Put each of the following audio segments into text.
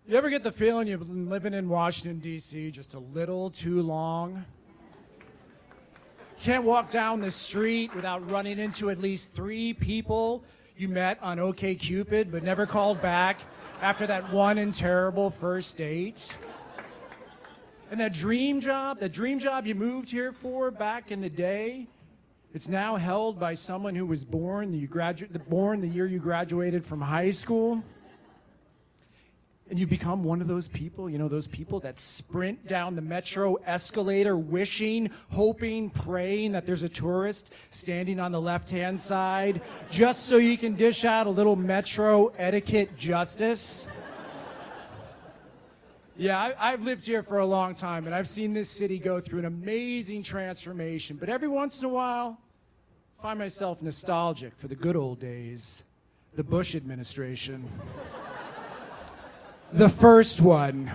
You ever get the feeling you've been living in Washington, D.C. just a little too long? Can't walk down the street without running into at least 3 people you met on OkCupid but never called back after that one and terrible first date. And that dream job you moved here for back in the day, it's now held by someone who was born the year you graduated from high school. And you become one of those people, those people that sprint down the metro escalator wishing, hoping, praying that there's a tourist standing on the left-hand side just so you can dish out a little metro etiquette justice. Yeah, I've lived here for a long time, and I've seen this city go through an amazing transformation. But every once in a while, I find myself nostalgic for the good old days, the Bush administration. The first one.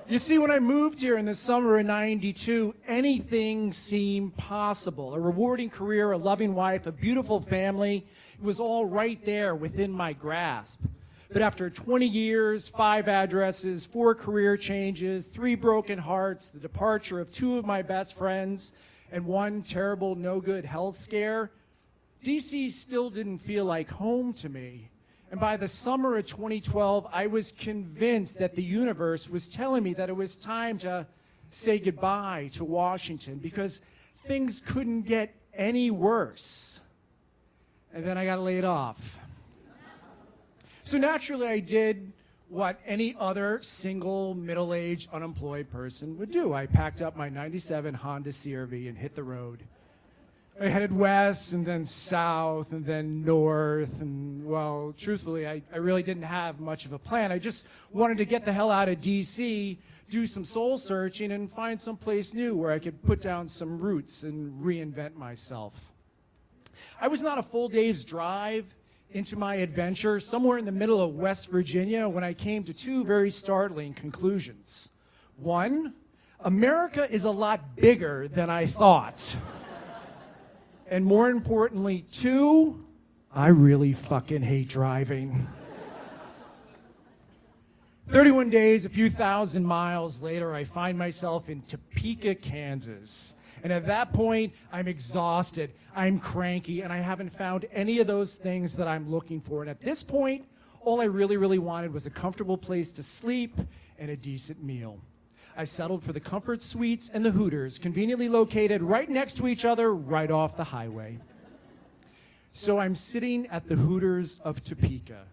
You see, when I moved here in the summer of '92, anything seemed possible. A rewarding career, a loving wife, a beautiful family. It was all right there within my grasp. But after 20 years, 5 addresses, 4 career changes, 3 broken hearts, the departure of 2 of my best friends, and 1 terrible, no-good health scare, DC still didn't feel like home to me. And by the summer of 2012, I was convinced that the universe was telling me that it was time to say goodbye to Washington because things couldn't get any worse. And then I got laid off. So naturally, I did what any other single, middle-aged, unemployed person would do. I packed up my '97 Honda CR-V and hit the road. I headed west and then south and then north, and well, truthfully, I really didn't have much of a plan. I just wanted to get the hell out of DC, do some soul searching, and find some place new where I could put down some roots and reinvent myself. I was not a full day's drive into my adventure, somewhere in the middle of West Virginia, when I came to 2 very startling conclusions. 1, America is a lot bigger than I thought. And more importantly, 2, I really fucking hate driving. 31 days, a few thousand miles later, I find myself in Topeka, Kansas. And at that point, I'm exhausted, I'm cranky, and I haven't found any of those things that I'm looking for. And at this point, all I really wanted was a comfortable place to sleep and a decent meal. I settled for the Comfort Suites and the Hooters, conveniently located right next to each other, right off the highway. So I'm sitting at the Hooters of Topeka,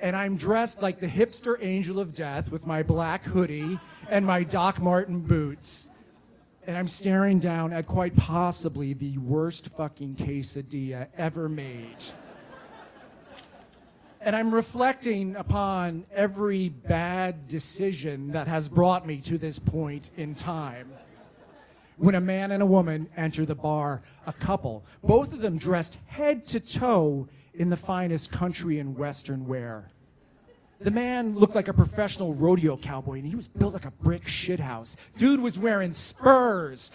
and I'm dressed like the hipster angel of death with my black hoodie and my Doc Marten boots. And I'm staring down at quite possibly the worst fucking quesadilla ever made. And I'm reflecting upon every bad decision that has brought me to this point in time. When a man and a woman enter the bar, a couple, both of them dressed head to toe in the finest country and western wear. The man looked like a professional rodeo cowboy, and he was built like a brick shithouse. Dude was wearing Spurs.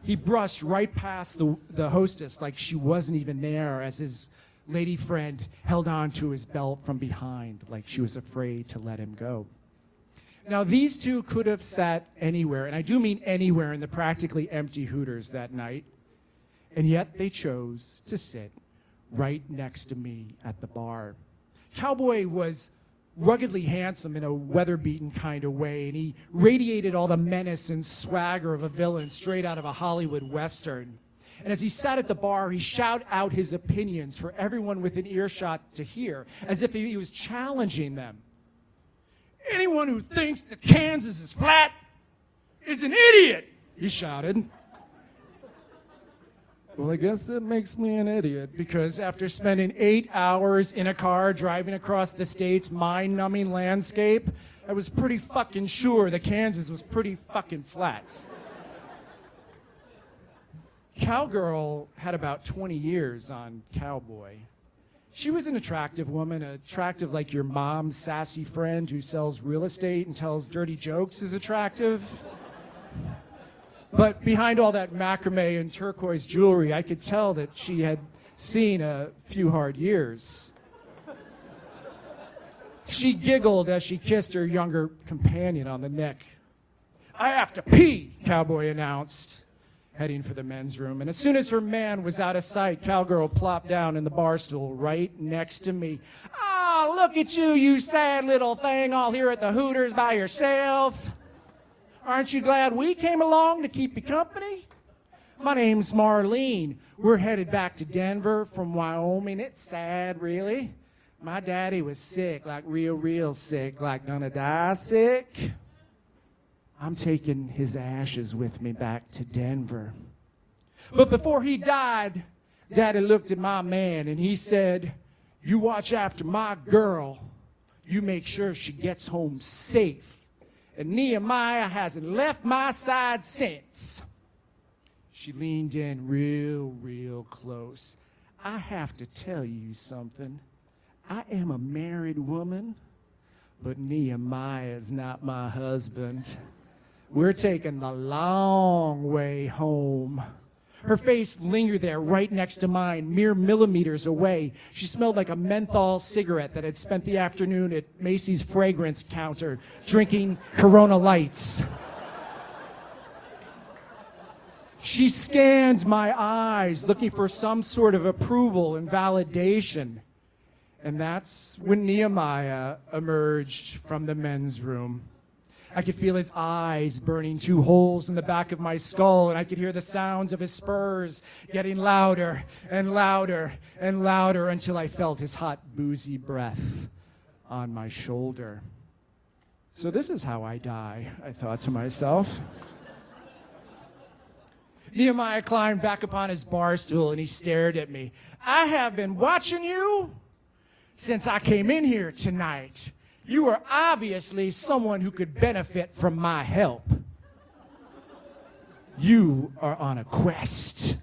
He brushed right past the hostess like she wasn't even there as his lady friend held on to his belt from behind like she was afraid to let him go. Now, these 2 could have sat anywhere, and I do mean anywhere, in the practically empty Hooters that night, and yet they chose to sit right next to me at the bar. Cowboy was ruggedly handsome in a weather-beaten kind of way, and he radiated all the menace and swagger of a villain straight out of a Hollywood Western. And as he sat at the bar, he shouted out his opinions for everyone within earshot to hear, as if he was challenging them. Anyone who thinks that Kansas is flat is an idiot, he shouted. Well, I guess that makes me an idiot, because after spending 8 hours in a car driving across the state's mind-numbing landscape, I was pretty fucking sure that Kansas was pretty fucking flat. Cowgirl had about 20 years on Cowboy. She was an attractive woman, attractive like your mom's sassy friend who sells real estate and tells dirty jokes is attractive. But behind all that macrame and turquoise jewelry, I could tell that she had seen a few hard years. She giggled as she kissed her younger companion on the neck. "I have to pee," Cowboy announced, heading for the men's room. And as soon as her man was out of sight, Cowgirl plopped down in the bar stool right next to me. "Oh, look at you, you sad little thing, all here at the Hooters by yourself. Aren't you glad we came along to keep you company?" "My name's Marlene. We're headed back to Denver from Wyoming. It's sad, really. My daddy was sick, like real sick, like gonna die sick. I'm taking his ashes with me back to Denver. But before he died, Daddy looked at my man and he said, 'You watch after my girl. You make sure she gets home safe.' And Nehemiah hasn't left my side since." She leaned in real close. "I have to tell you something. I am a married woman, but Nehemiah's not my husband. We're taking the long way home." Her face lingered there right next to mine, mere millimeters away. She smelled like a menthol cigarette that had spent the afternoon at Macy's fragrance counter drinking Corona Lights. She scanned my eyes, looking for some sort of approval and validation. And that's when Nehemiah emerged from the men's room. I could feel his eyes burning 2 holes in the back of my skull, and I could hear the sounds of his spurs getting louder and louder and louder until I felt his hot, boozy breath on my shoulder. So this is how I die, I thought to myself. Nehemiah climbed back upon his bar stool and he stared at me. "I have been watching you since I came in here tonight. You are obviously someone who could benefit from my help. You are on a quest."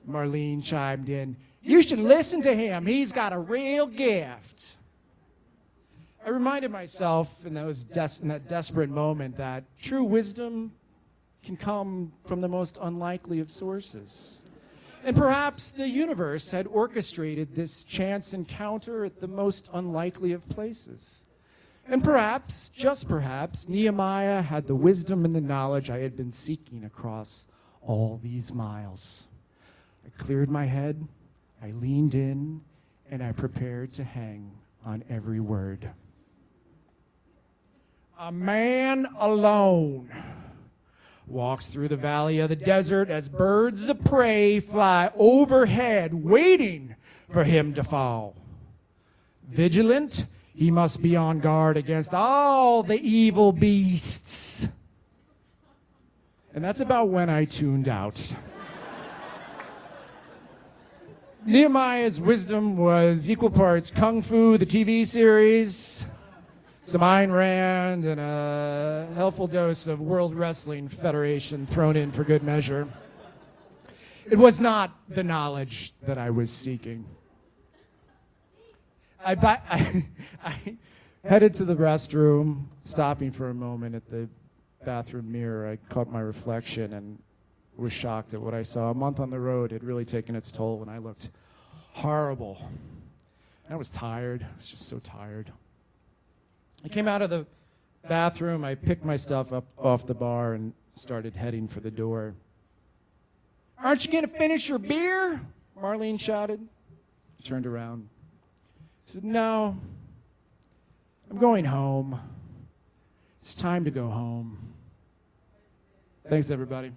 Marlene chimed in. "You should listen to him. He's got a real gift." I reminded myself in that desperate moment that true wisdom can come from the most unlikely of sources. And perhaps the universe had orchestrated this chance encounter at the most unlikely of places. And perhaps, just perhaps, Nehemiah had the wisdom and the knowledge I had been seeking across all these miles. I cleared my head, I leaned in, and I prepared to hang on every word. "A man alone walks through the valley of the desert as birds of prey fly overhead, waiting for him to fall. Vigilant, he must be on guard against all the evil beasts." And that's about when I tuned out. Nehemiah's wisdom was equal parts Kung Fu, the TV series, some Ayn Rand, and a helpful dose of World Wrestling Federation thrown in for good measure. It was not the knowledge that I was seeking. I headed to the restroom, stopping for a moment at the bathroom mirror. I caught my reflection and was shocked at what I saw. A month on the road had really taken its toll, and I looked horrible. I was tired. I was just so tired. I came out of the bathroom, I picked my stuff up off the bar and started heading for the door. "Aren't you going to finish your beer?" Marlene shouted. I turned around. I said, "No, I'm going home. It's time to go home." Thanks, everybody.